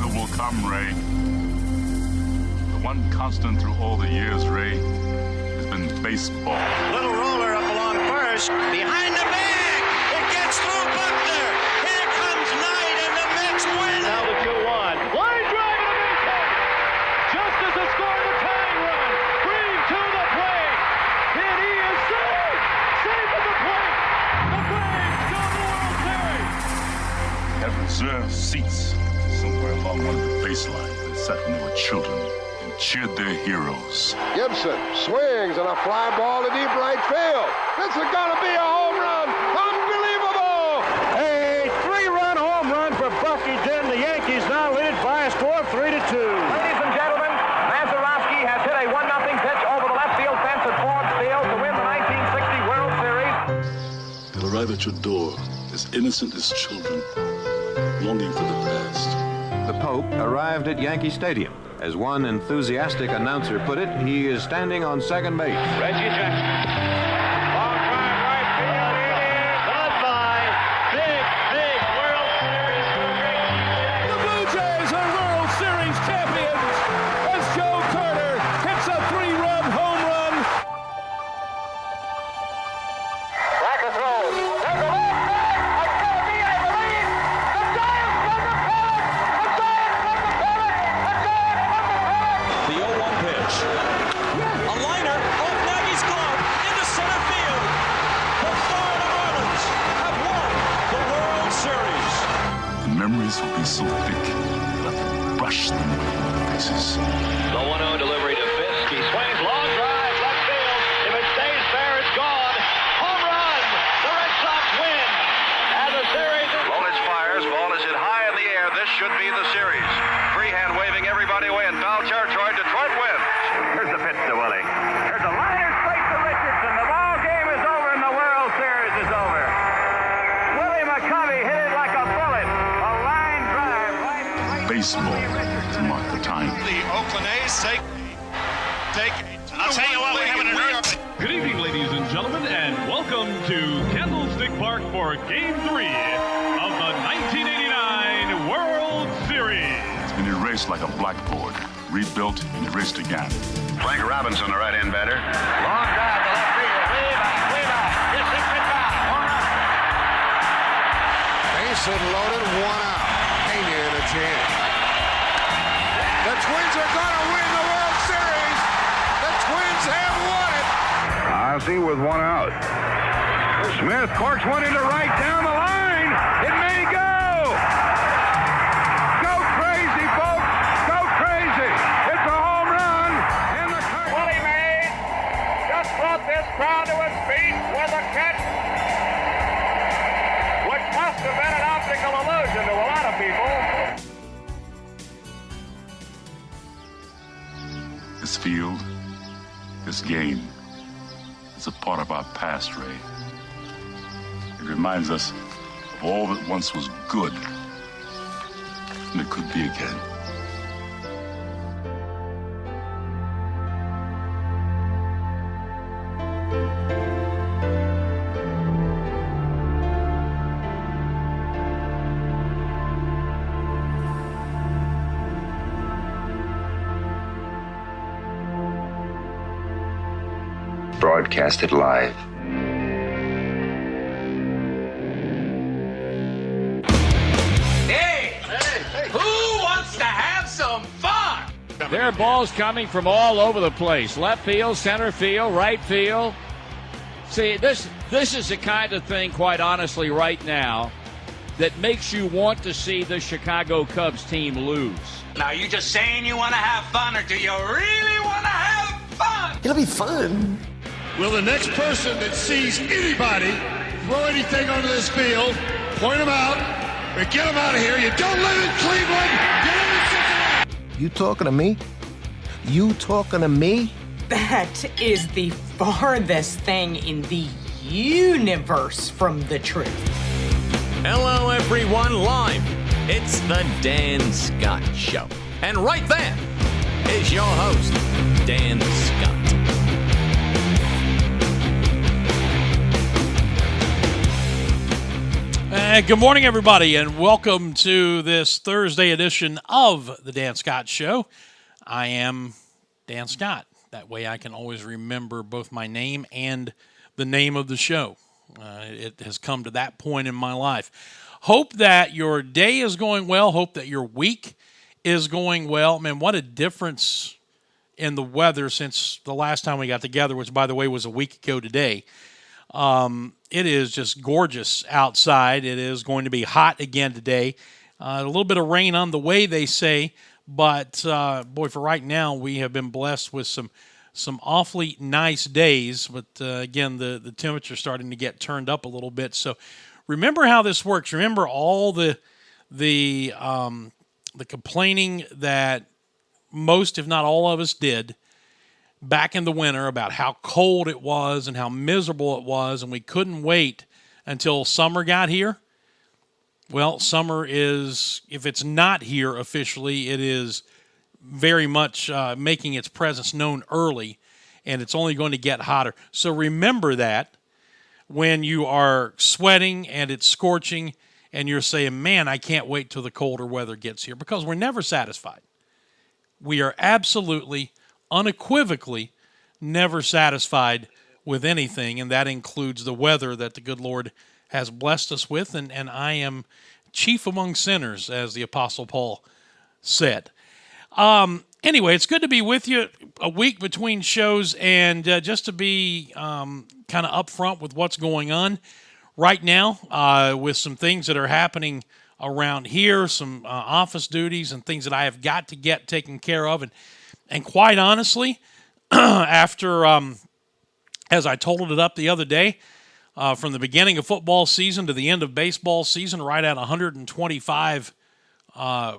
weather will come, Ray. The one constant through all the years, Ray, has been baseball. Little roller up along first. Behind the bag. It gets through Buckner. Here comes Knight, and the Mets win. Now the 2-1. Line drive to the base hit. Justice has scored the tying run. Green to the plate. And he is safe. Safe at the plate. The Braves go to the World Series. Have reserved seats somewhere along one of the baselines that sat when they were children and cheered their heroes. Gibson swings and a fly ball to deep right field. This is going to be a home run. Unbelievable! A 3-run home run for Bucky Dent. The Yankees now lead it by a score of 3-2. Ladies and gentlemen, Mazeroski has hit a 1-0 pitch over the left field fence at Ford Field to win the 1960 World Series. They'll arrive at your door as innocent as children, longing for the past. The Pope arrived at Yankee Stadium. As one enthusiastic announcer put it, he is standing on second base. Reggie Jackson. Long drive right field. It is goodbye. Big World Series for Reggie Jackson. The Blue Jays are World Series champions as Joe Carter hits a 3-run home run. Bracket throws. There's a left back. It's going to be, I believe, the Giants from the pennant. The Giants from the pennant. The Giants from the pennant. The 0-1 pitch. A liner off Nagy's glove into center field. The Florida Marlins have won the World Series. The memories will be so thick that I can brush them with my faces. The 1-0 delivery to Fisk. He swings, long drive, left field. If it stays fair, it's gone. Home run. The Red Sox win. And the series is... Lolich fires. Ball is hit high in the air. This should be the series. Freehand waving everybody away in foul territory. Detroit wins. Here's the pitch to Willie. There's a liner straight to Richardson. The ball game is over and the World Series is over. Willie McCovey hit it like a bullet. A line drive right. Baseball to mark the time. The Oakland A's take. I'll tell you what, we're having an earth. Good evening, ladies and gentlemen, and welcome to Candlestick Park for Game 3 of the 1989 World Series. It's been erased like a blackboard, rebuilt and erased again. Frank Robinson, the right-hand batter. Long drive to left field. Way back. Yes, it's it back. One out. Base hit loaded, 1 out. Pena in a chance. The Twins are going to win the World Series. The Twins have won it. Ozzie with 1 out. Smith corks one into right down the line. It may go. Go crazy, folks. Go crazy. It's a home run. And the Willie Mays just brought this crowd to its feet with a catch, which must have been an optical illusion to a lot of people. This field, this game, is a part of our past, Ray. It reminds us of all that once was good, and it could be again. Broadcasted live. Hey! Who wants to have some fun? There are balls coming from all over the place. Left field, center field, right field. See, this is the kind of thing, quite honestly, right now, that makes you want to see the Chicago Cubs team lose. Now, you just saying you want to have fun, or do you really want to have fun? It'll be fun. Will the next person that sees anybody throw anything onto this field, point them out, or get them out of here? You don't live in Cleveland. You live in Cincinnati. You talking to me? You talking to me? That is the farthest thing in the universe from the truth. Hello, everyone, live. It's the Dan Scott Show. And right there is your host, Dan Scott. Good morning, everybody, and welcome to this Thursday edition of the Dan Scott Show. I am Dan Scott. That way I can always remember both my name and the name of the show. It has come to that point in my life. Hope that your day is going well. Hope that your week is going well. Man, what a difference in the weather since the last time we got together, which, by the way, was a week ago today. It is just gorgeous outside. It is going to be hot again today. A little bit of rain on the way, they say. But, boy, for right now, we have been blessed with some awfully nice days. But, again, the temperature's starting to get turned up a little bit. So remember how this works. Remember all the complaining that most, if not all of us, did back in the winter about how cold it was and how miserable it was, and we couldn't wait until summer got here. Well, summer is, if it's not here officially, it is very much making its presence known early, and it's only going to get hotter. So remember that when you are sweating and it's scorching and you're saying, man, I can't wait till the colder weather gets here, because we're never satisfied. We are absolutely, unequivocally never satisfied with anything, and that includes the weather that the good Lord has blessed us with, and I am chief among sinners, as the Apostle Paul said. Anyway, it's good to be with you a week between shows, and just to be kind of upfront with what's going on right now with some things that are happening around here, some office duties and things that I have got to get taken care of. And quite honestly, after, as I totaled it up the other day, from the beginning of football season to the end of baseball season, right at 125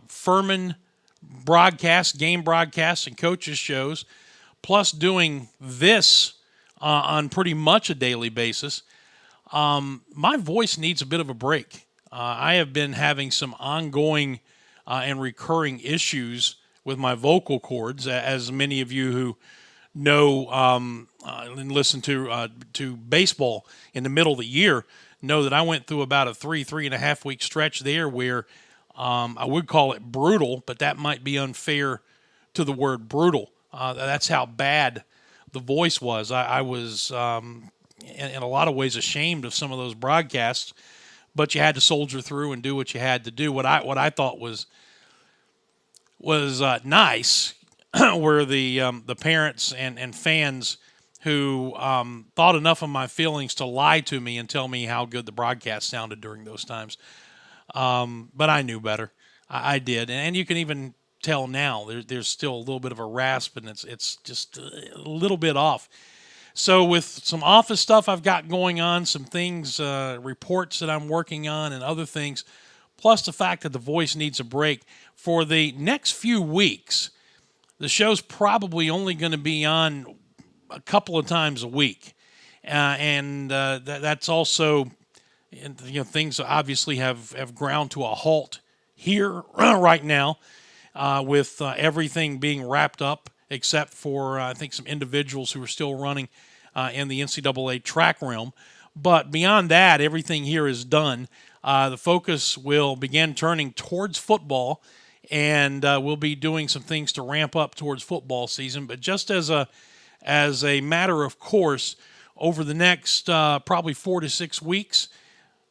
Furman broadcasts, game broadcasts, and coaches shows, plus doing this on pretty much a daily basis, my voice needs a bit of a break. I have been having some ongoing and recurring issues with my vocal cords, as many of you who know and listen to baseball in the middle of the year know that I went through about a 3.5 week stretch there where I would call it brutal, but that might be unfair to the word brutal. That's how bad the voice was. I was, in a lot of ways, ashamed of some of those broadcasts, but you had to soldier through and do what you had to do. What I thought was nice were the parents and fans who thought enough of my feelings to lie to me and tell me how good the broadcast sounded during those times. But I knew better. I did, and you can even tell now there's still a little bit of a rasp, and it's just a little bit off. So with some office stuff I've got going on, some things, reports that I'm working on and other things, plus the fact that the voice needs a break, for the next few weeks, the show's probably only going to be on a couple of times a week. That's also, things obviously have ground to a halt here right now with everything being wrapped up, except for, I think, some individuals who are still running in the NCAA track realm. But beyond that, everything here is done. The focus will begin turning towards football, and we'll be doing some things to ramp up towards football season. But just as a matter of course, over the next probably 4 to 6 weeks,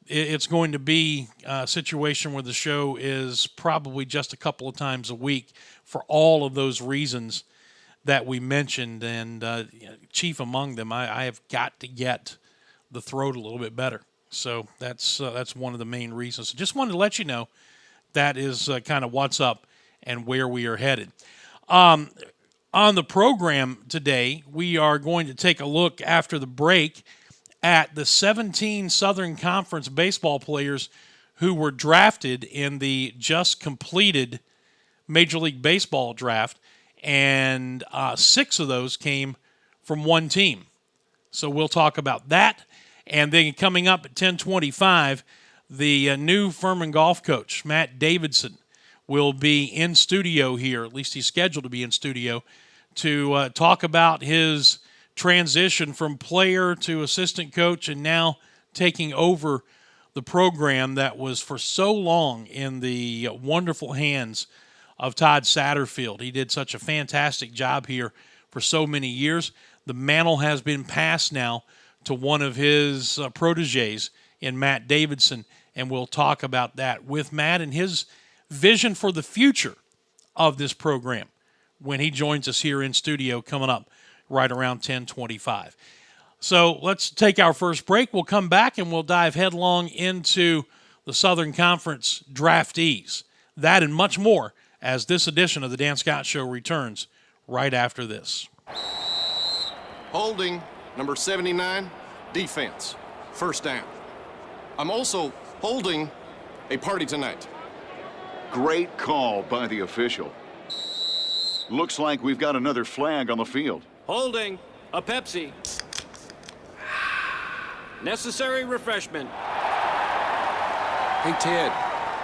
it's going to be a situation where the show is probably just a couple of times a week for all of those reasons that we mentioned, and chief among them, I have got to get the throat a little bit better. So that's one of the main reasons. So just wanted to let you know that is kind of what's up and where we are headed. On the program today, we are going to take a look after the break at the 17 Southern Conference baseball players who were drafted in the just completed Major League Baseball draft, and 6 of those came from one team. So we'll talk about that. And then coming up at 10:25, the new Furman golf coach, Matt Davidson, will be in studio here. At least he's scheduled to be in studio to talk about his transition from player to assistant coach and now taking over the program that was for so long in the wonderful hands of Todd Satterfield. He did such a fantastic job here for so many years. The mantle has been passed now to one of his proteges in Matt Davidson, and we'll talk about that with Matt and his vision for the future of this program when he joins us here in studio coming up right around 10:25. So let's take our first break. We'll come back and we'll dive headlong into the Southern Conference draftees. That and much more as this edition of the Dan Scott Show returns right after this. Holding, number 79, defense, first down. I'm also holding a party tonight. Great call by the official. Looks like we've got another flag on the field. Holding, a Pepsi. Necessary refreshment. Hey, Ted,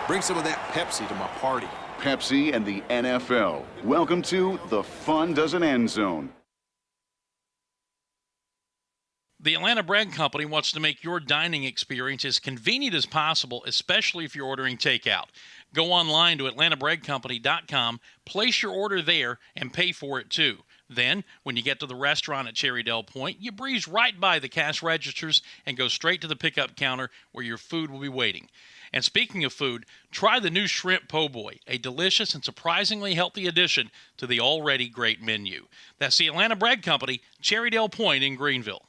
bring some of that Pepsi to my party. Pepsi and the NFL. Welcome to the Fun Doesn't End Zone. The Atlanta Bread Company wants to make your dining experience as convenient as possible, especially if you're ordering takeout. Go online to atlantabreadcompany.com, place your order there, and pay for it too. Then, when you get to the restaurant at Cherrydale Point, you breeze right by the cash registers and go straight to the pickup counter where your food will be waiting. And speaking of food, try the new Shrimp Po' Boy, a delicious and surprisingly healthy addition to the already great menu. That's the Atlanta Bread Company, Cherrydale Point in Greenville.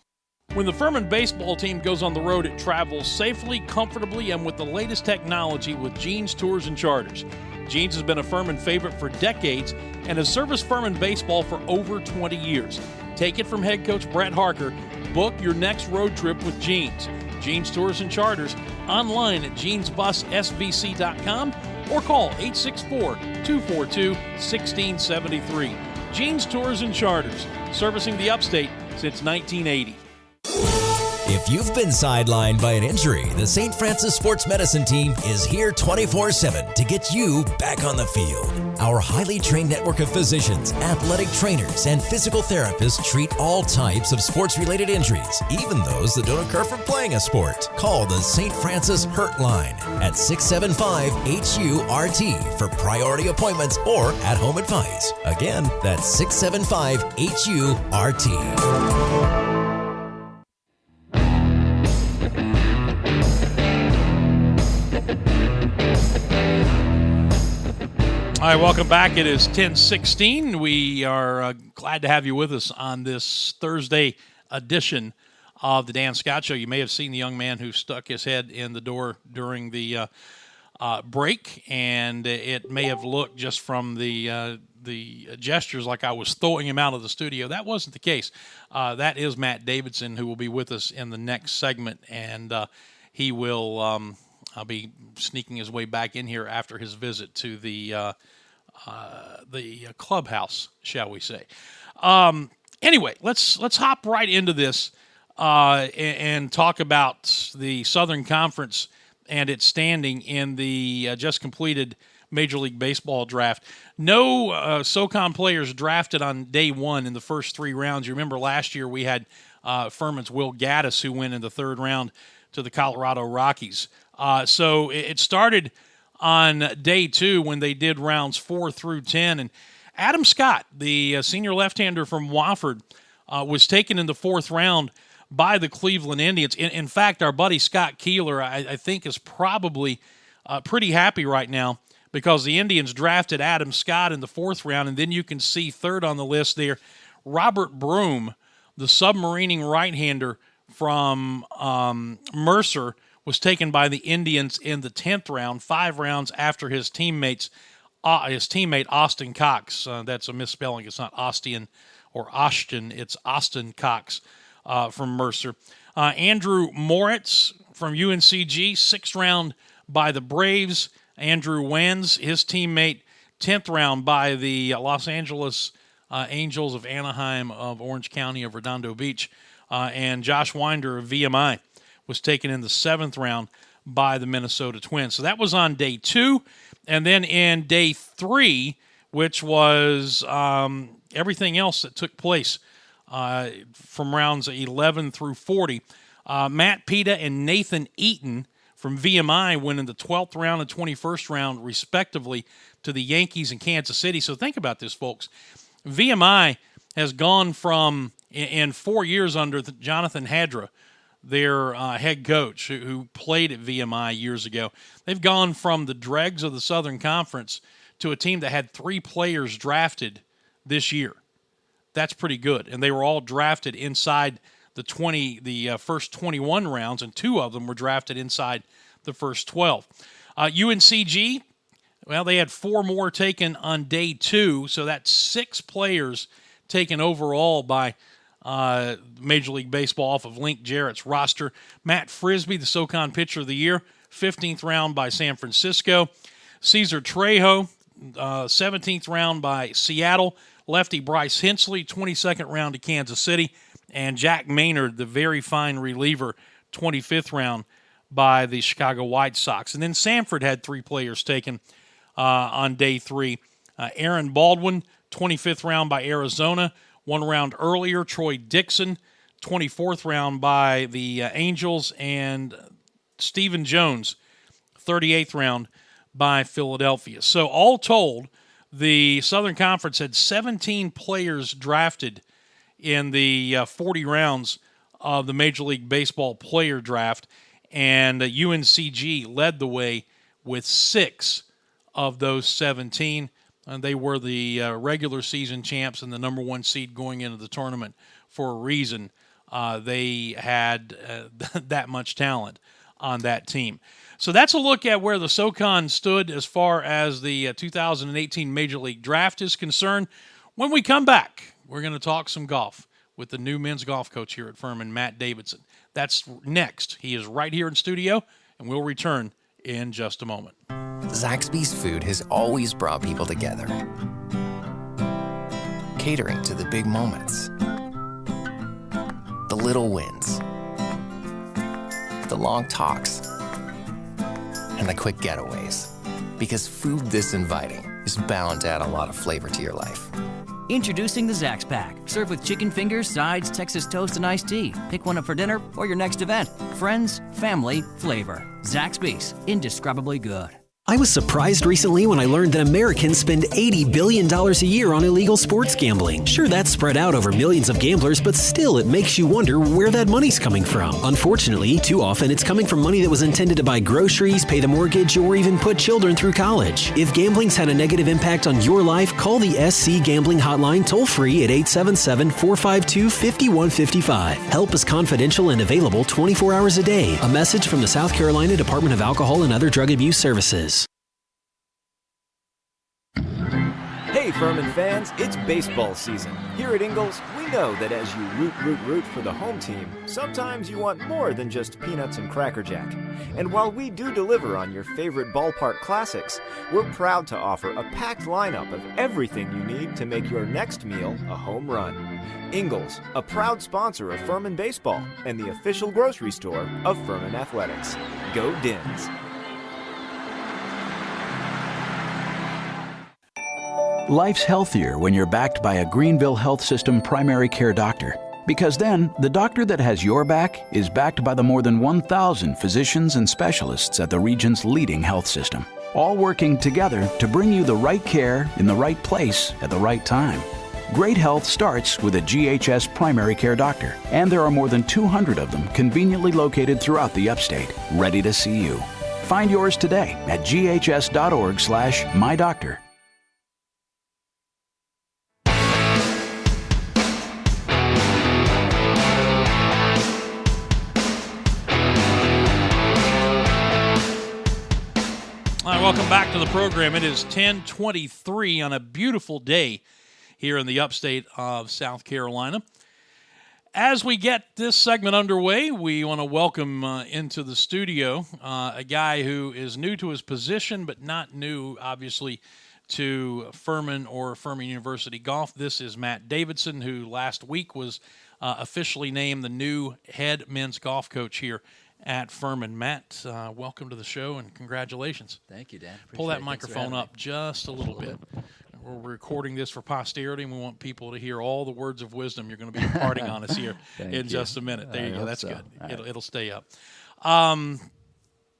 When the Furman baseball team goes on the road, it travels safely, comfortably, and with the latest technology with Jeans Tours and Charters. Jeans has been a Furman favorite for decades and has serviced Furman baseball for over 20 years. Take it from head coach Brett Harker. Book your next road trip with Jeans. Jeans Tours and Charters online at jeansbussvc.com or call 864-242-1673. Jeans Tours and Charters, servicing the upstate since 1980. If you've been sidelined by an injury, the St. Francis Sports Medicine Team is here 24/7 to get you back on the field. Our highly trained network of physicians, athletic trainers, and physical therapists treat all types of sports-related injuries, even those that don't occur from playing a sport. Call the St. Francis Hurt Line at 675-HURT for priority appointments or at-home advice. Again, that's 675-HURT. All right, welcome back. It is 10:16. We are glad to have you with us on this Thursday edition of the Dan Scott Show. You may have seen the young man who stuck his head in the door during the break, and it may have looked just from the gestures like I was throwing him out of the studio. That wasn't the case. That is Matt Davidson, who will be with us in the next segment, and he will be sneaking his way back in here after his visit to the clubhouse, shall we say. Anyway, let's hop right into this and talk about the Southern Conference and its standing in the just completed Major League Baseball draft. No SoCon players drafted on day one in the first three rounds. You remember last year we had Furman's Will Gaddis, who went in the third round to the Colorado Rockies. So it started on day two when they did rounds 4 through 10. And Adam Scott, the senior left-hander from Wofford, was taken in the fourth round by the Cleveland Indians. In fact, our buddy Scott Keeler, I think, is probably pretty happy right now because the Indians drafted Adam Scott in the fourth round. And then you can see third on the list there, Robert Broom, the submarining right-hander from Mercer, was taken by the Indians in the 10th round, 5 rounds after his teammate Austin Cox. That's a misspelling. It's not Austin or Ashton. It's Austin Cox from Mercer. Andrew Moritz from UNCG, 6th round by the Braves. Andrew Wenz, his teammate, 10th round by the Los Angeles Angels of Anaheim, of Orange County, of Redondo Beach. And Josh Winder of VMI was taken in the 7th round by the Minnesota Twins. So that was on day 2. And then in day 3, which was everything else that took place from rounds 11 through 40, Matt Pita and Nathan Eaton from VMI, winning the 12th round and 21st round, respectively, to the Yankees and Kansas City. So think about this, folks. VMI has gone from, in 4 years under Jonathan Hadra, their head coach who played at VMI years ago, they've gone from the dregs of the Southern Conference to a team that had 3 players drafted this year. That's pretty good. And they were all drafted inside the first 21 rounds, and 2 of them were drafted inside the first 12. UNCG, well, they had 4 more taken on day 2, so that's 6 players taken overall by Major League Baseball off of Link Jarrett's roster. Matt Frisbee, the SoCon Pitcher of the Year, 15th round by San Francisco. Cesar Trejo, 17th round by Seattle. Lefty Bryce Hensley, 22nd round to Kansas City. And Jack Maynard, the very fine reliever, 25th round by the Chicago White Sox. And then Sanford had 3 players taken on day 3. Aaron Baldwin, 25th round by Arizona. 1 round earlier, Troy Dixon, 24th round by the Angels. And Stephen Jones, 38th round by Philadelphia. So all told, the Southern Conference had 17 players drafted in the 40 rounds of the Major League Baseball player draft, and UNCG led the way with 6 of those 17. And they were the regular season champs and the number 1 seed going into the tournament for a reason. They had that much talent on that team. So that's a look at where the SoCon stood as far as the 2018 Major League Draft is concerned. When we come back, we're going to talk some golf with the new men's golf coach here at Furman, Matt Davidson. That's next. He is right here in studio, and we'll return in just a moment. Zaxby's food has always brought people together. Catering to the big moments, the little wins, the long talks, and the quick getaways. Because food this inviting is bound to add a lot of flavor to your life. Introducing the Zax Pack. Served with chicken fingers, sides, Texas toast, and iced tea. Pick one up for dinner or your next event. Friends, family, flavor. Zaxby's. Indescribably good. I was surprised recently when I learned that Americans spend $80 billion a year on illegal sports gambling. Sure, that's spread out over millions of gamblers, but still it makes you wonder where that money's coming from. Unfortunately, too often it's coming from money that was intended to buy groceries, pay the mortgage, or even put children through college. If gambling's had a negative impact on your life, call the SC Gambling Hotline toll-free at 877-452-5155. Help is confidential and available 24 hours a day. A message from the South Carolina Department of Alcohol and Other Drug Abuse Services. Hey Furman fans, it's baseball season. Here at Ingalls, we know that as you root for the home team, sometimes you want more than just peanuts and Cracker Jack. And while we do deliver on your favorite ballpark classics, we're proud to offer a packed lineup of everything you need to make your next meal a home run. Ingalls, a proud sponsor of Furman Baseball and the official grocery store of Furman Athletics. Go Dins! Life's healthier when you're backed by a Greenville Health System primary care doctor. Because then, the doctor that has your back is backed by the more than 1,000 physicians and specialists at the region's leading health system, all working together to bring you the right care in the right place at the right time. Great health starts with a GHS primary care doctor, and there are more than 200 of them conveniently located throughout the upstate, ready to see you. Find yours today at ghs.org/mydoctor. All right, welcome back to the program. It is 10:23 on a beautiful day here in the upstate of South Carolina. As we get this segment underway, we want to welcome into the studio a guy who is new to his position, but not new, obviously, to Furman or Furman University golf. This is Matt Davidson, who last week was officially named the new head men's golf coach here at Furman. Matt, welcome to the show and congratulations. Thank you, Dan. Pull that microphone up just a little bit. We're recording this for posterity, and we want people to hear all the words of wisdom you're going to be imparting on us here in just a minute. There you go. That's good. It'll stay up.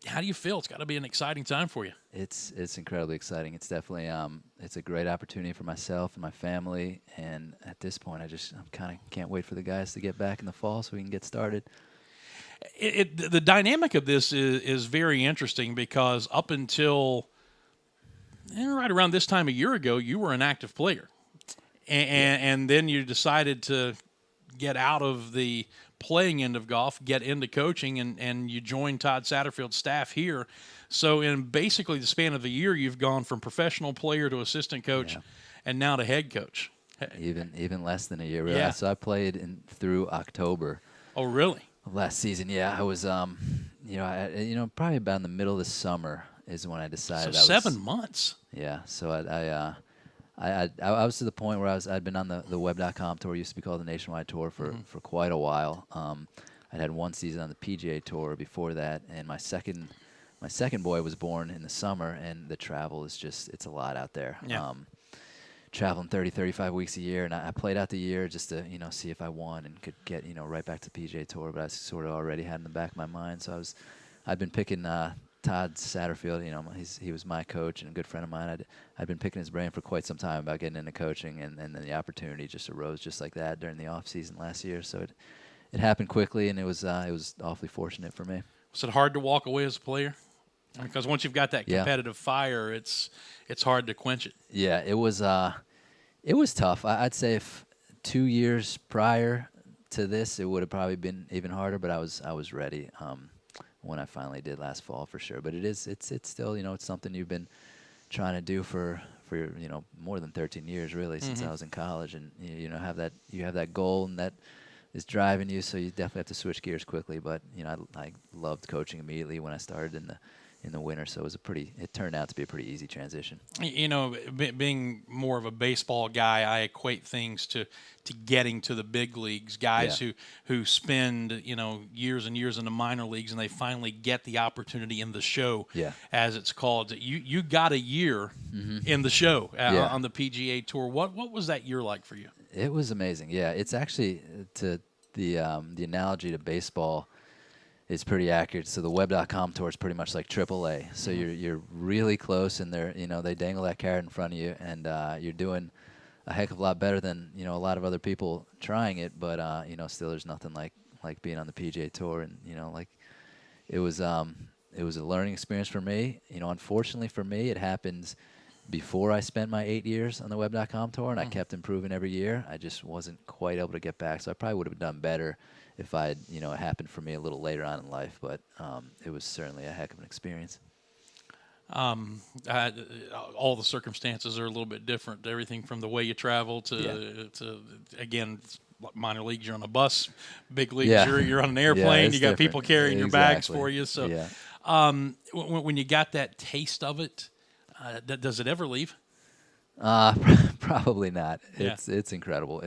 how do you feel? It's got to be an exciting time for you. It's incredibly exciting. It's definitely it's a great opportunity for myself and my family. And at this point, I'm kind of can't wait for the guys to get back in the fall so we can get started. The dynamic of this is very interesting because up until right around this time a year ago, you were an active player, and then you decided to get out of the playing end of golf, get into coaching, and you joined Todd Satterfield's staff here. So in basically the span of a year, you've gone from professional player to assistant coach, and now to head coach. Even less than a year, really. Yeah. So I played through October. Oh, really? Of last season, yeah. I was, probably about in the middle of the summer is when I decided. So 7 months. Yeah. So I was to the point where I'd been on the Web.com tour, used to be called the Nationwide Tour, for quite a while. I'd had one season on the PGA Tour before that, and my second boy was born in the summer, and the travel is it's a lot out there. Yeah. Traveling 30, 35 weeks a year, and I played out the year just to see if I won and could get right back to the PGA Tour. But I sort of already had in the back of my mind, so I'd been picking Todd Satterfield. He was my coach and a good friend of mine. I'd been picking his brain for quite some time about getting into coaching, and then the opportunity just arose just like that during the off season last year. So it happened quickly, and it was awfully fortunate for me. Was it hard to walk away as a player? Because once you've got that competitive fire, it's hard to quench it. Yeah, it was tough. I'd say if 2 years prior to this, it would have probably been even harder. But I was ready when I finally did last fall for sure. But it's still it's something you've been trying to do for more than 13 years really since I was in college, and you have that goal and that is driving you. So you definitely have to switch gears quickly. But I loved coaching immediately when I started in the winter, so it turned out to be a pretty easy transition. Being more of a baseball guy, I equate things to getting to the big leagues. Guys who spend years and years in the minor leagues, and they finally get the opportunity in the show, as it's called. You got a year in the show on the PGA Tour. What was that year like for you? It was amazing. Yeah, it's actually to the analogy to baseball. It's pretty accurate. So the Web.com tour is pretty much like AAA. So you're really close, and they dangle that carrot in front of you, and you're doing a heck of a lot better than a lot of other people trying it. But still, there's nothing like being on the PGA Tour, and it was a learning experience for me. Unfortunately for me, it happens before I spent my 8 years on the Web.com tour, and I kept improving every year. I just wasn't quite able to get back, so I probably would have done better if it happened for me a little later on in life. But it was certainly a heck of an experience. All the circumstances are a little bit different. Everything from the way you travel to again, minor leagues, you're on a bus. Big leagues, you're on an airplane. You got people carrying your bags for you. So when you got that taste of it, does it ever leave? Probably not. Yeah. It's incredible.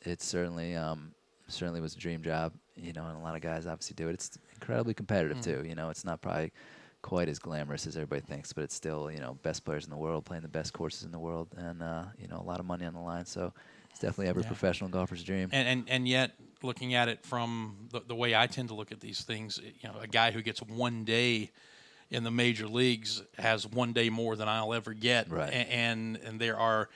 It certainly was a dream job, and a lot of guys obviously do it. It's incredibly competitive too. It's not probably quite as glamorous as everybody thinks, but it's still best players in the world playing the best courses in the world, and a lot of money on the line. So it's definitely every professional golfer's dream. And yet, looking at it from the way I tend to look at these things, a guy who gets 1 day in the major leagues has 1 day more than I'll ever get. Right. And there are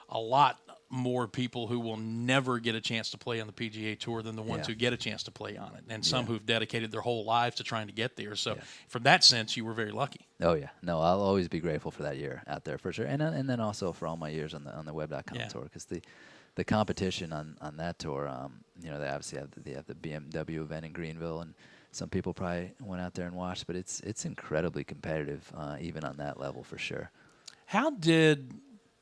a lot more people who will never get a chance to play on the PGA Tour than the ones who get a chance to play on it, and some who've dedicated their whole lives to trying to get there. So from that sense, you were very lucky. Oh, yeah. No, I'll always be grateful for that year out there for sure. And then also for all my years on the Web.com tour, because the competition on that tour, they obviously have the BMW event in Greenville, and some people probably went out there and watched, but it's incredibly competitive, even on that level for sure. How did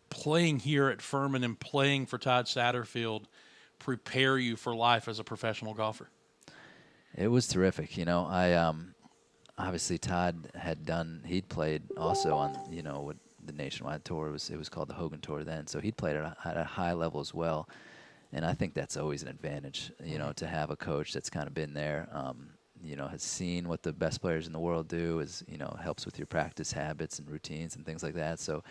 playing here at Furman and playing for Todd Satterfield prepare you for life as a professional golfer? It was terrific. Obviously Todd he'd played also on, with the Nationwide Tour. It was called the Hogan Tour then. So he'd played at a high level as well. And I think that's always an advantage, to have a coach that's kind of been there, has seen what the best players in the world do, helps with your practice habits and routines and things like that. So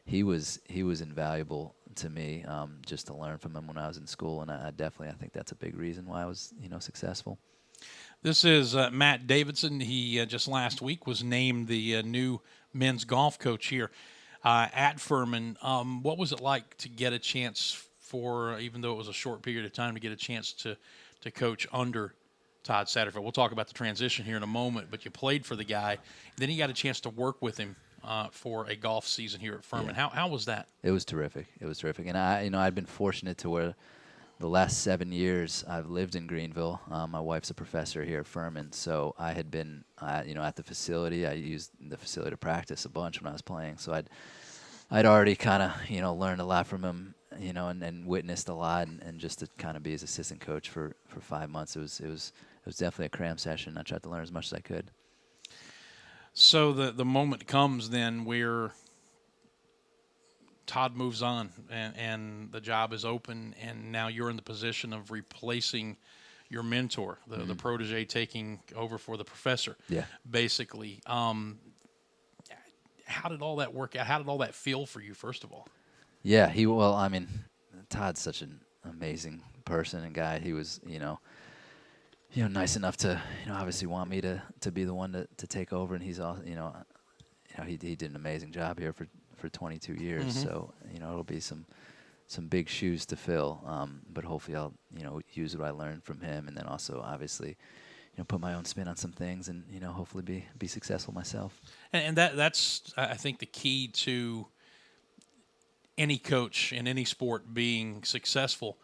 he was invaluable to me, just to learn from him when I was in school, and I think that's a big reason why I was successful. This is Matt Davidson. He just last week was named the new men's golf coach here at Furman. What was it like to get a chance for, even though it was a short period of time, to get a chance to coach under Todd Satterfield? We'll talk about the transition here in a moment, but you played for the guy. Then you got a chance to work with him for a golf season here at Furman. Yeah. How was that? It was terrific. It was terrific. And I'd been fortunate to where the last 7 years I've lived in Greenville. My wife's a professor here at Furman, so I had been, at the facility. I used the facility to practice a bunch when I was playing. So I'd already kind of, learned a lot from him, and witnessed a lot, and just to kind of be his assistant coach for 5 months, it was definitely a cram session. I tried to learn as much as I could. So the moment comes then where Todd moves on and the job is open, and now you're in the position of replacing your mentor, the protege taking over for the professor. Yeah. Basically. How did all that work out? How did all that feel for you, first of all? Yeah, Todd's such an amazing person and guy. He was, nice enough to, obviously want me to be the one to take over, and he's all, he did an amazing job here for 22 years. Mm-hmm. So, it'll be some big shoes to fill. But hopefully I'll, use what I learned from him, and then also obviously, put my own spin on some things, and hopefully be successful myself. And that's I think the key to any coach in any sport being successful,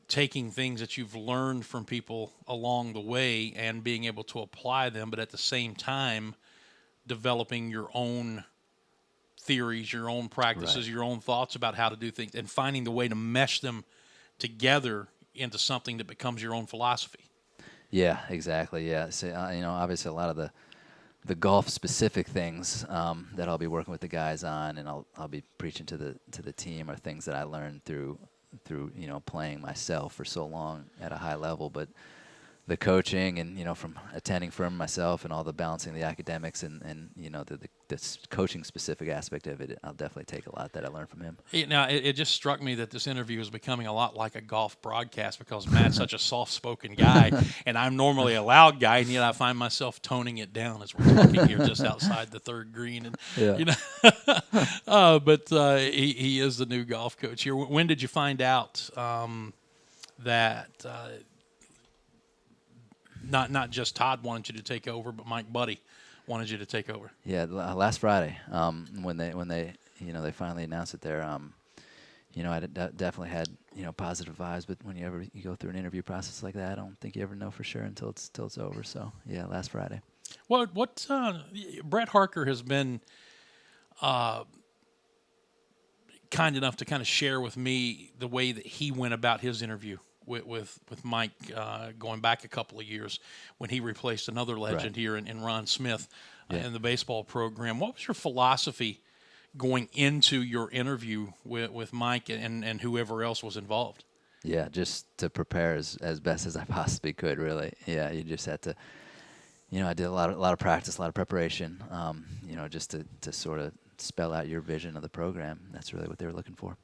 taking things that you've learned from people along the way and being able to apply them, but at the same time developing your own theories, your own practices, your own thoughts about how to do things, and finding the way to mesh them together into something that becomes your own philosophy. Yeah, exactly. Yeah, so obviously a lot of the golf specific things that I'll be working with the guys on, and I'll be preaching to the team, are things that I learned through playing myself for so long at a high level. But the coaching and from attending Furman myself, and all the balancing the academics and the coaching specific aspect of it, I'll definitely take a lot that I learned from him. Now it just struck me that this interview is becoming a lot like a golf broadcast, because Matt's such a soft-spoken guy, and I'm normally a loud guy, and yet I find myself toning it down as we're talking here just outside the third green. And but he is the new golf coach here. When did you find out that? Not just Todd wanted you to take over, but Mike Buddy wanted you to take over. Yeah, last Friday, when they they finally announced it there, I definitely had positive vibes. But when you go through an interview process like that, I don't think you ever know for sure until it's over. So yeah, last Friday. What Brett Harker has been kind enough to kind of share with me the way that he went about his interview with Mike, going back a couple of years when he replaced another legend here in Ron Smith in the baseball program. What was your philosophy going into your interview with Mike and whoever else was involved? Yeah, just to prepare as best as I possibly could, really. Yeah, you just had to, I did a lot of practice, a lot of preparation, just to sort of spell out your vision of the program. That's really what they were looking for.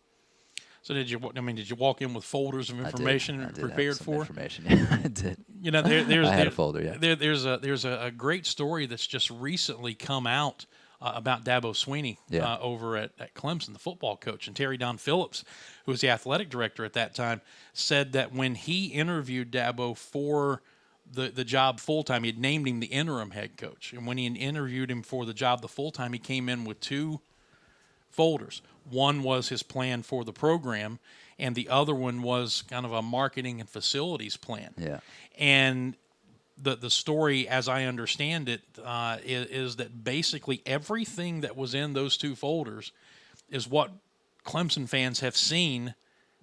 So did you walk in with folders of information I did prepared have some for? Information. Yeah, I did. I had a folder. Yeah. There's a great story that's just recently come out about Dabo Sweeney over at Clemson, the football coach, and Terry Don Phillips, who was the athletic director at that time, said that when he interviewed Dabo for the job full time, he had named him the interim head coach, and when he interviewed him for the job the full time, he came in with two folders. One was his plan for the program, and the other one was kind of a marketing and facilities plan. Yeah. And the story, as I understand it, is that basically everything that was in those two folders is what Clemson fans have seen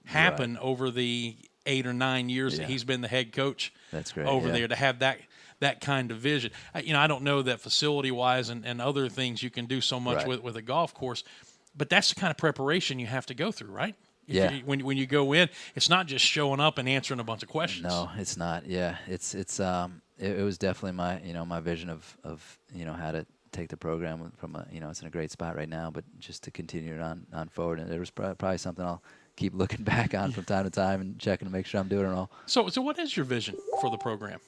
happen over the 8 or 9 years that he's been the head coach. That's great. Over there, to have that kind of vision. I don't know that facility-wise and other things you can do so much with a golf course, but that's the kind of preparation you have to go through, right? When you go in, it's not just showing up and answering a bunch of questions. No, it's not. Yeah, it was definitely my vision of how to take the program from it's in a great spot right now, but just to continue it on forward. And it was probably something I'll keep looking back on from time to time and checking to make sure I'm doing it all. So what is your vision for the program?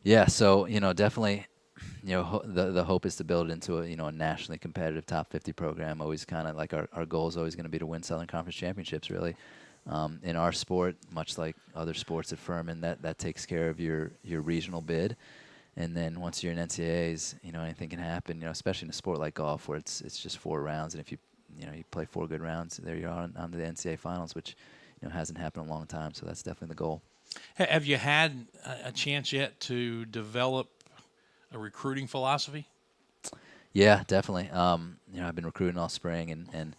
Yeah, so definitely, the hope is to build it into a nationally competitive top 50 program. Always kind of like our goal is always going to be to win Southern Conference championships. Really, in our sport, much like other sports at Furman, that takes care of your regional bid, and then once you're in NCAAs, anything can happen. Especially in a sport like golf where it's just 4 rounds, and if you play 4 good rounds, there you are on the NCAA finals, which hasn't happened in a long time. So that's definitely the goal. Have you had a chance yet to develop a recruiting philosophy? Yeah, definitely. I've been recruiting all spring, and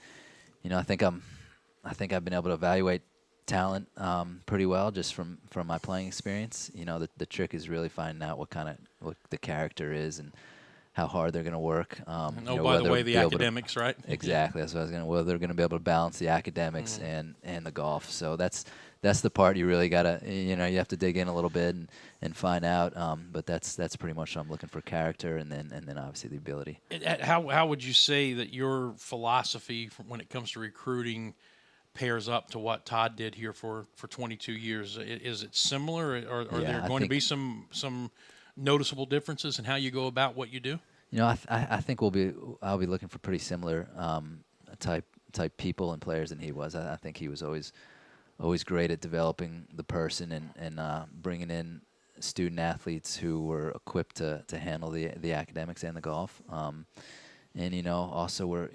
I think I've been able to evaluate talent pretty well just from my playing experience. The trick is really finding out what the character is and how hard they're going to work. By the way, the academics, right? Exactly. That's what I was going to. Whether they're going to be able to balance the academics and the golf. So that's the part you really gotta. You have to dig in a little bit and find out. But that's pretty much what I'm looking for: character, and then obviously the ability. How would you say that your philosophy when it comes to recruiting pairs up to what Todd did here for 22 years? Is it similar, or are there going to be some noticeable differences in how you go about what you do? I think I'll be looking for pretty similar type people and players than he was. I think he was always great at developing the person and bringing in student athletes who were equipped to handle the academics and the golf. And also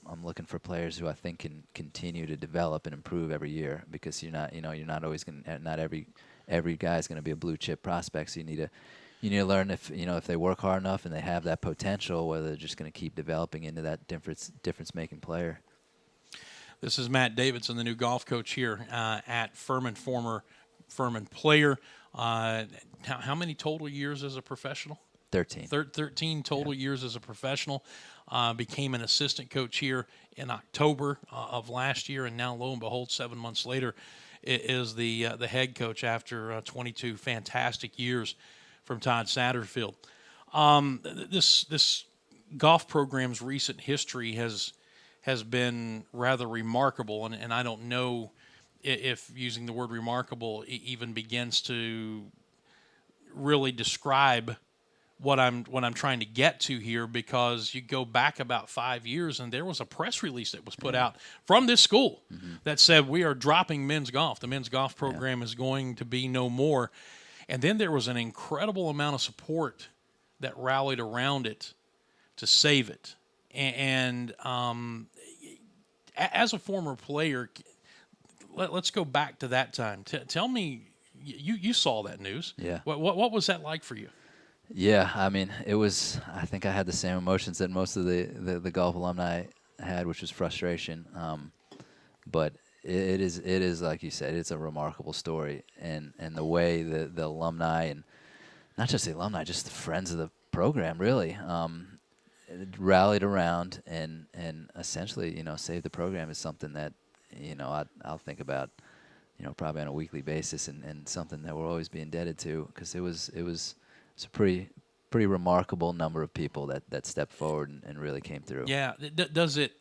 I'm looking for players who I think can continue to develop and improve every year, because you're not always not every guy's going to be a blue chip prospect. So you need to learn if they work hard enough and they have that potential, whether they're just going to keep developing into that difference making player. This is Matt Davidson, the new golf coach here at Furman, former Furman player. How many total years as a professional? 13. 13 total years as a professional. Became an assistant coach here in October of last year, and now, lo and behold, 7 months later, is the head coach after 22 fantastic years from Todd Satterfield. This golf program's recent history has been rather remarkable, and I don't know if using the word remarkable even begins to really describe what I'm trying to get to here, because you go back about 5 years and there was a press release that was put out from this school that said we are dropping men's golf. The men's golf program is going to be no more. And then there was an incredible amount of support that rallied around it to save it. And as a former player, let's go back to that time. Tell me, you saw that news. Yeah. What was that like for you? Yeah, I mean, I think I had the same emotions that most of the golf alumni had, which was frustration. But it is like you said, it's a remarkable story, and the way the alumni, and not just the alumni, just the friends of the program, really rallied around and essentially saved the program, is something that I'll think about probably on a weekly basis, and something that we'll always be indebted to, because it was a pretty remarkable number of people that stepped forward and really came through. Yeah. Does it,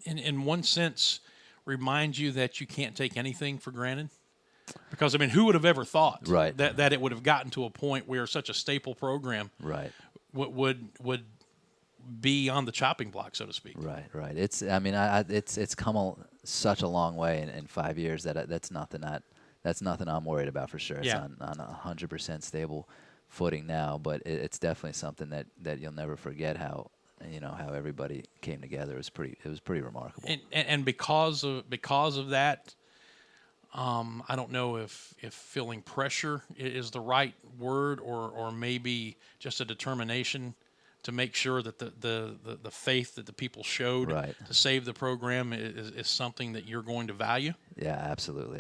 in one sense, remind you that you can't take anything for granted? Because, I mean, who would have ever thought that it would have gotten to a point where such a staple program would be on the chopping block, so to speak? Right. It's come such a long way in 5 years that's nothing I'm worried about, for sure. It's on 100% stable footing now, but it's definitely something that you'll never forget how everybody came together. It was pretty remarkable. And because of that, I don't know if feeling pressure is the right word, or maybe just a determination to make sure that the faith that the people showed to save the program is something that you're going to value. Yeah, absolutely.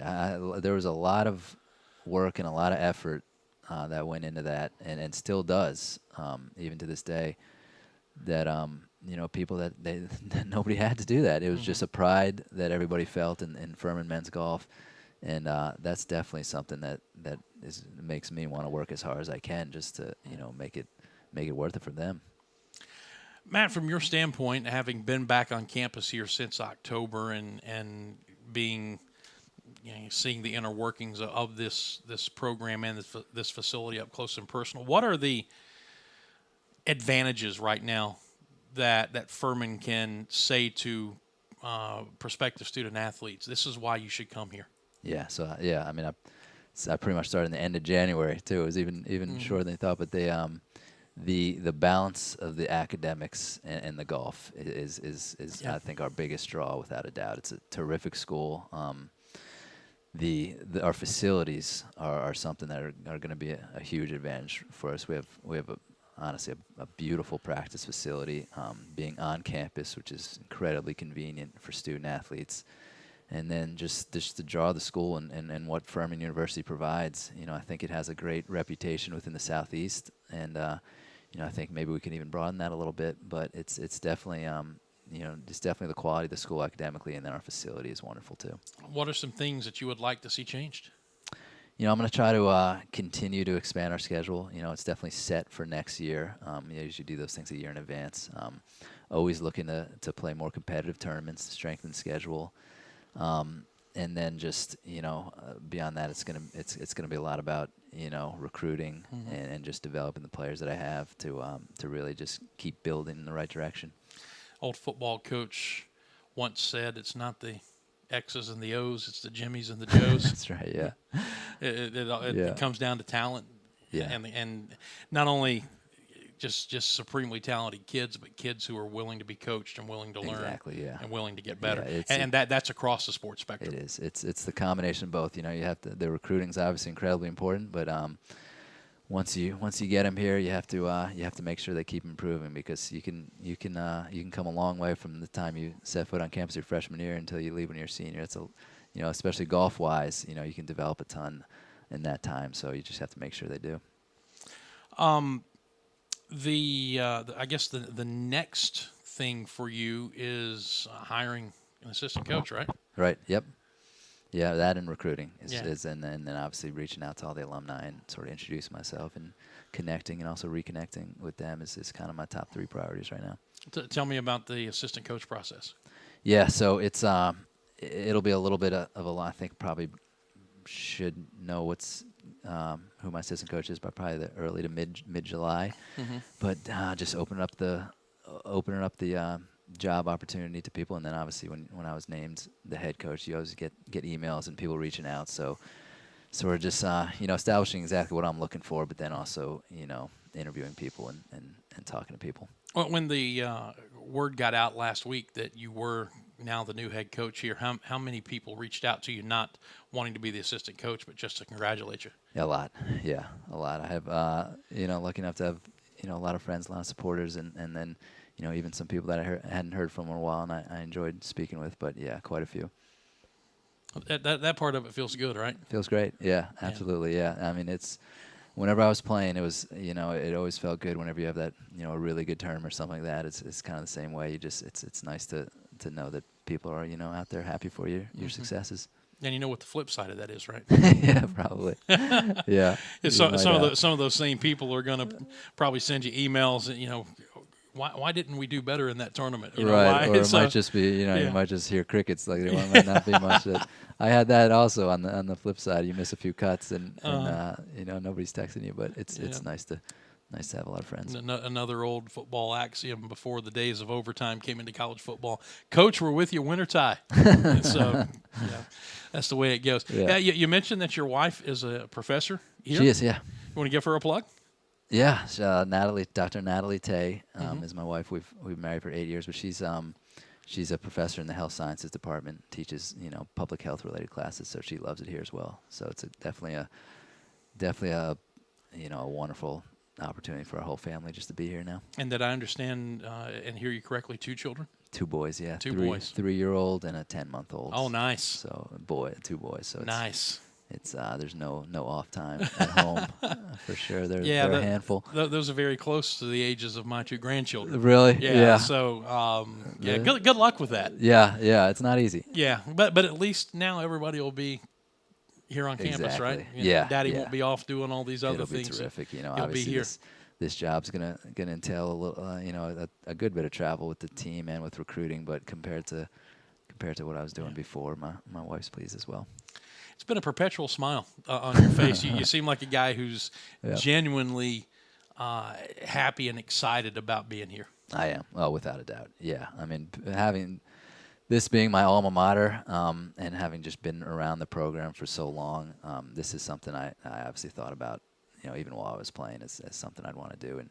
There was a lot of work and a lot of effort that went into that, and still does, even to this day, that people that nobody had to do that. It was just a pride that everybody felt in Furman men's golf, and that's definitely something that makes me want to work as hard as I can, just to make it worth it for them. Matt, from your standpoint, having been back on campus here since October and being seeing the inner workings of this program and this facility up close and personal. What are the advantages right now that Furman can say to prospective student athletes? This is why you should come here. Yeah. So I mean, I pretty much started in the end of January too. It was even shorter than I thought. But they the balance of the academics and the golf is I think our biggest draw without a doubt. It's a terrific school. Our facilities are something that are going to be a huge advantage for us. We have honestly a beautiful practice facility, being on campus, which is incredibly convenient for student athletes. And then just to draw the school and what Furman University provides, I think it has a great reputation within the Southeast, and I think maybe we can even broaden that a little bit. But it's definitely it's definitely the quality of the school academically, and then our facility is wonderful too. What are some things that you would like to see changed? I'm going to try to continue to expand our schedule. It's definitely set for next year. You usually do those things a year in advance. Always looking to play more competitive tournaments, strengthen the schedule. And then just beyond that, it's gonna be a lot about recruiting and just developing the players that I have to really just keep building in the right direction. Old football coach once said, "It's not the X's and the O's, it's the Jimmies and the Joes." That's right. Yeah. It comes down to talent. Yeah. And not only just supremely talented kids, but kids who are willing to be coached and willing to learn. Exactly, yeah. And willing to get better. Yeah, and that's across the sports spectrum. It is. It's the combination of both. You have to. The recruiting's obviously incredibly important, but once you get them here, you have to make sure they keep improving, because you can come a long way from the time you set foot on campus your freshman year until you leave when you're a senior. It's especially golf wise, you can develop a ton in that time. So you just have to make sure they do. I guess the next thing for you is hiring an assistant coach, right? Right. Yep. Yeah, that and recruiting is and then obviously reaching out to all the alumni and sort of introducing myself and connecting and also reconnecting with them is kind of my top 3 priorities right now. Tell me about the assistant coach process. Yeah, so it'll be a little bit of a lot. I think probably should know who my assistant coach is by probably the early to mid July. But just opening up the job opportunity to people, and then obviously when I was named the head coach, you always get emails and people reaching out. So we're just establishing exactly what I'm looking for, but then also interviewing people and talking to people. Well, when the word got out last week that you were now the new head coach here, how many people reached out to you, not wanting to be the assistant coach, but just to congratulate you? A lot. Yeah, a lot. I have, lucky enough to have, a lot of friends, a lot of supporters, and then, even some people that I hadn't heard from in a while, and I enjoyed speaking with. But yeah, quite a few. That part of it feels good, right? Feels great. Yeah, absolutely. Yeah. I mean, whenever I was playing, it was, it always felt good whenever you have that, a really good term or something like that. It's kind of the same way. It's nice to know that people are, out there happy for your successes. And you know what the flip side of that is, right? Yeah, probably. Yeah. Some of those same people are going to probably send you emails, why didn't we do better in that tournament? Right, or it might just be, you might just hear crickets. Like there might not be much. I had that also on the flip side. You miss a few cuts, and nobody's texting you. But it's nice to have a lot of friends. Another old football axiom before the days of overtime came into college football: Coach, we're with you, win or tie. And so, that's the way it goes. Yeah. You mentioned that your wife is a professor here. She is. Yeah. You want to give her a plug? Yeah, Dr. Natalie Tay is my wife. We've been married for 8 years, but she's a professor in the health sciences department. Teaches public health related classes, so she loves it here as well. So it's definitely a wonderful opportunity for our whole family just to be here now. And did I understand and hear you correctly? 2 children? 2 boys, yeah. Two boys. 3-year-old and a 10-month-old. Oh, nice. So 2 boys. So nice. It's there's no off time at home for sure. They're a handful. Those are very close to the ages of my 2 grandchildren. Really? Yeah. So good luck with that. Yeah. It's not easy. Yeah, but at least now everybody will be here on campus, right? Daddy won't be off doing all these other things. It'll be terrific. He'll obviously be here. This job's gonna entail a little, a good bit of travel with the team and with recruiting. But compared to what I was doing before, my wife's pleased as well. it's been a perpetual smile on your face. You seem like a guy who's genuinely happy and excited about being here. I am. Oh, without a doubt. Yeah. I mean, having this being my alma mater and having just been around the program for so long, this is something I obviously thought about, even while I was playing, as something I'd want to do.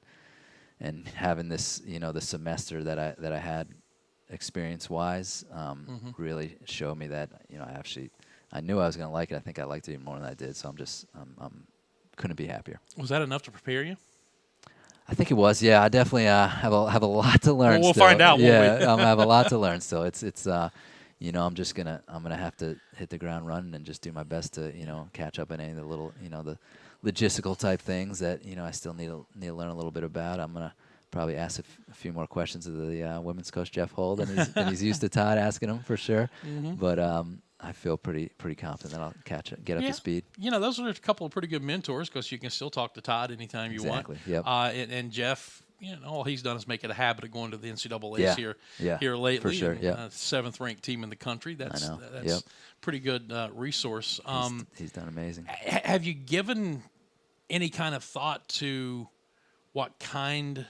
And having this, the semester that I had experience-wise really showed me that, I knew I was going to like it. I think I liked it even more than I did. So I'm couldn't be happier. Was that enough to prepare you? I think it was. Yeah, I definitely have a lot to learn. Well, we'll still. find out. Yeah, I have a lot to learn still. It's I'm gonna have to hit the ground running and just do my best to catch up on any of the little the logistical type things that I still need to learn a little bit about. I'm gonna probably ask a few more questions of the women's coach Jeff Hold, and he's used to Todd asking them for sure. Mm-hmm. But I feel pretty confident that I'll get up to speed. Those are a couple of pretty good mentors because you can still talk to Todd anytime you want. Yep. And Jeff, all he's done is make it a habit of going to the NCAAs here lately. For sure. Yeah. 7th ranked team in the country. That's Yep. pretty good resource. He's done amazing. Have you given any kind of thought to what kind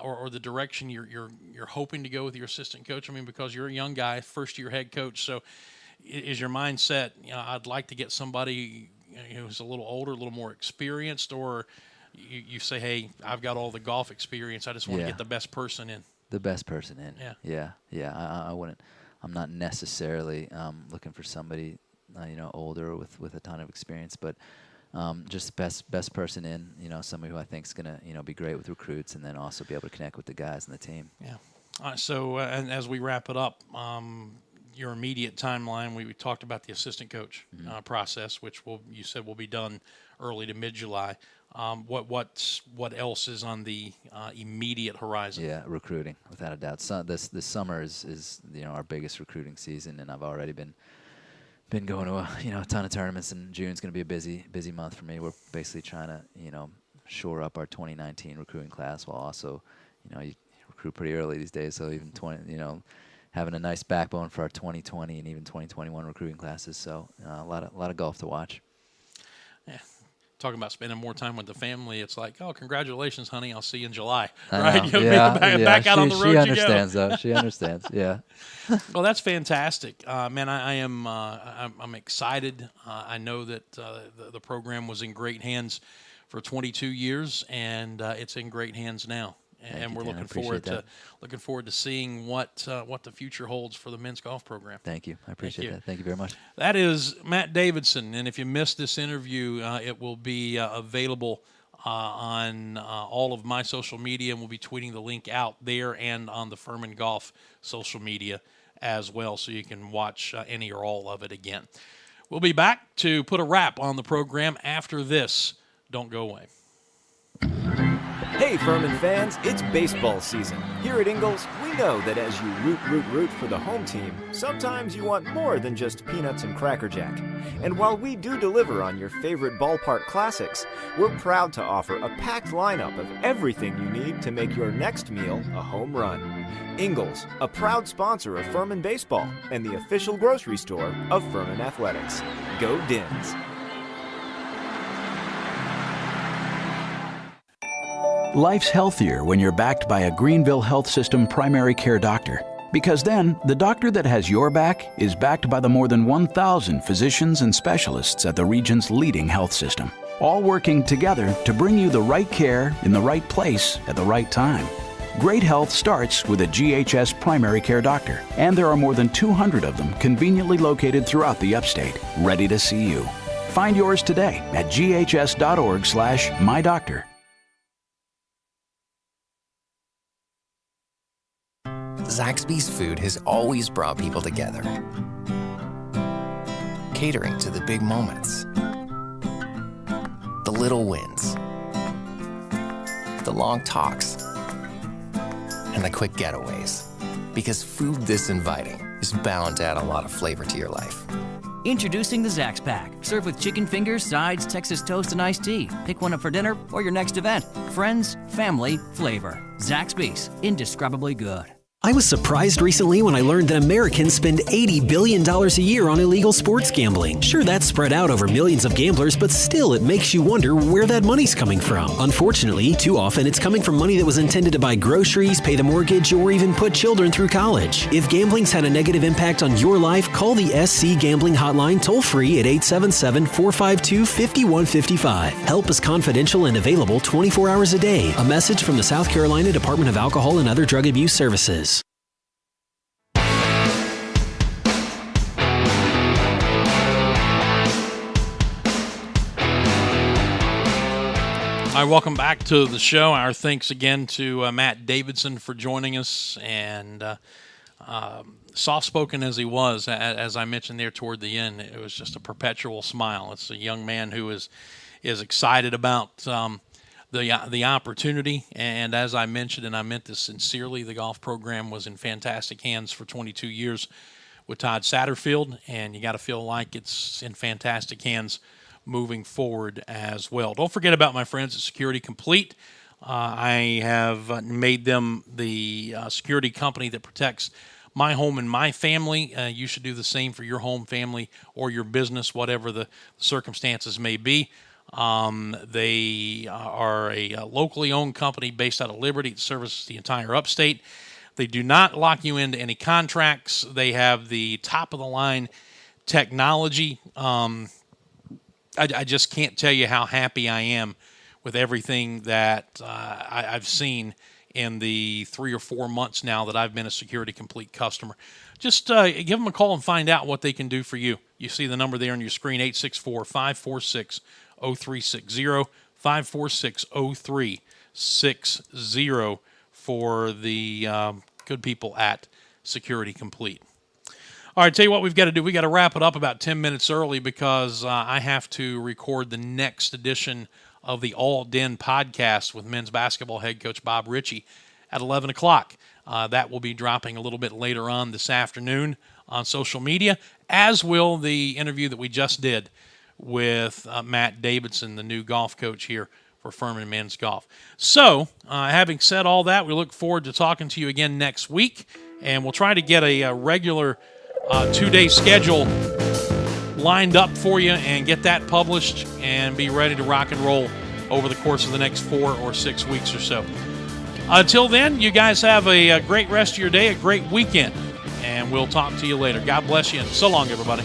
or the direction you're hoping to go with your assistant coach? I mean, because you're a young guy, first-year head coach, so is your mindset, I'd like to get somebody who's a little older, a little more experienced, or you say, hey, I've got all the golf experience, I just want to get the best person in? The best person in. Yeah. I wouldn't. I'm not necessarily looking for somebody, older with a ton of experience, but just the best person in. Somebody who I think is gonna be great with recruits, and then also be able to connect with the guys and the team. Yeah. All right, so and as we wrap it up, your immediate timeline. We talked about the assistant coach process, which you said will be done early to mid-July. What else is on the immediate horizon? Yeah, recruiting, without a doubt. So this summer is our biggest recruiting season, and I've already been going to a ton of tournaments, and June's going to be a busy month for me. We're basically trying to shore up our 2019 recruiting class while also you recruit pretty early these days, so even having a nice backbone for our 2020 and even 2021 recruiting classes. So a lot of golf to watch. Yeah. Talking about spending more time with the family, it's like, oh, congratulations, honey, I'll see you in July. Right? Back out on the road. She understands, though. She understands. Yeah. Well, that's fantastic, man. I'm excited. I know that the program was in great hands for 22 years, and it's in great hands now. And we're looking forward to seeing what the future holds for the men's golf program. Thank you. I appreciate that. Thank you very much. That is Matt Davidson. And if you missed this interview, it will be available on all of my social media, and we'll be tweeting the link out there and on the Furman Golf social media as well, so you can watch any or all of it again. We'll be back to put a wrap on the program after this. Don't go away. Hey Furman fans, it's baseball season. Here at Ingalls, we know that as you root for the home team, sometimes you want more than just peanuts and Cracker Jack. And while we do deliver on your favorite ballpark classics, we're proud to offer a packed lineup of everything you need to make your next meal a home run. Ingalls, a proud sponsor of Furman Baseball and the official grocery store of Furman Athletics. Go Dins! Life's healthier when you're backed by a Greenville Health System primary care doctor. Because then, the doctor that has your back is backed by the more than 1,000 physicians and specialists at the region's leading health system, all working together to bring you the right care in the right place at the right time. Great health starts with a GHS primary care doctor, and there are more than 200 of them conveniently located throughout the upstate, ready to see you. Find yours today at ghs.org/mydoctor. Zaxby's food has always brought people together. Catering to the big moments, the little wins, the long talks, and the quick getaways. Because food this inviting is bound to add a lot of flavor to your life. Introducing the Zax Pack. Serve with chicken fingers, sides, Texas toast, and iced tea. Pick one up for dinner or your next event. Friends, family, flavor. Zaxby's. Indescribably good. I was surprised recently when I learned that Americans spend $80 billion a year on illegal sports gambling. Sure, that's spread out over millions of gamblers, but still it makes you wonder where that money's coming from. Unfortunately, too often it's coming from money that was intended to buy groceries, pay the mortgage, or even put children through college. If gambling's had a negative impact on your life, call the SC Gambling Hotline toll-free at 877-452-5155. Help is confidential and available 24 hours a day. A message from the South Carolina Department of Alcohol and Other Drug Abuse Services. All right, welcome back to the show. Our thanks again to Matt Davidson for joining us, and soft-spoken as he was, as I mentioned there toward the end, it was just a perpetual smile. It's a young man who is excited about the opportunity, and as I mentioned, and I meant this sincerely, the golf program was in fantastic hands for 22 years with Todd Satterfield, and you got to feel like it's in fantastic hands moving forward as well. Don't forget about my friends at Security Complete. I have made them the security company that protects my home and my family. You should do the same for your home, family, or your business, whatever the circumstances may be. They are a locally owned company based out of Liberty that services the entire upstate. They do not lock you into any contracts. They have the top-of-the-line technology. I just can't tell you how happy I am with everything that I've seen in the 3 or 4 months now that I've been a Security Complete customer. Just give them a call and find out what they can do for you. You see the number there on your screen, 864-546-0360, 546-0360 for the good people at Security Complete. All right, tell you what we've got to do. We've got to wrap it up about 10 minutes early because I have to record the next edition of the All Den podcast with men's basketball head coach Bob Ritchie at 11 o'clock. That will be dropping a little bit later on this afternoon on social media, as will the interview that we just did with Matt Davidson, the new golf coach here for Furman Men's Golf. So, having said all that, we look forward to talking to you again next week, and we'll try to get a regular 2-day schedule lined up for you and get that published and be ready to rock and roll over the course of the next 4 or 6 weeks or so. Until then, you guys have a great rest of your day, a great weekend, and we'll talk to you later. God bless you, and so long, everybody.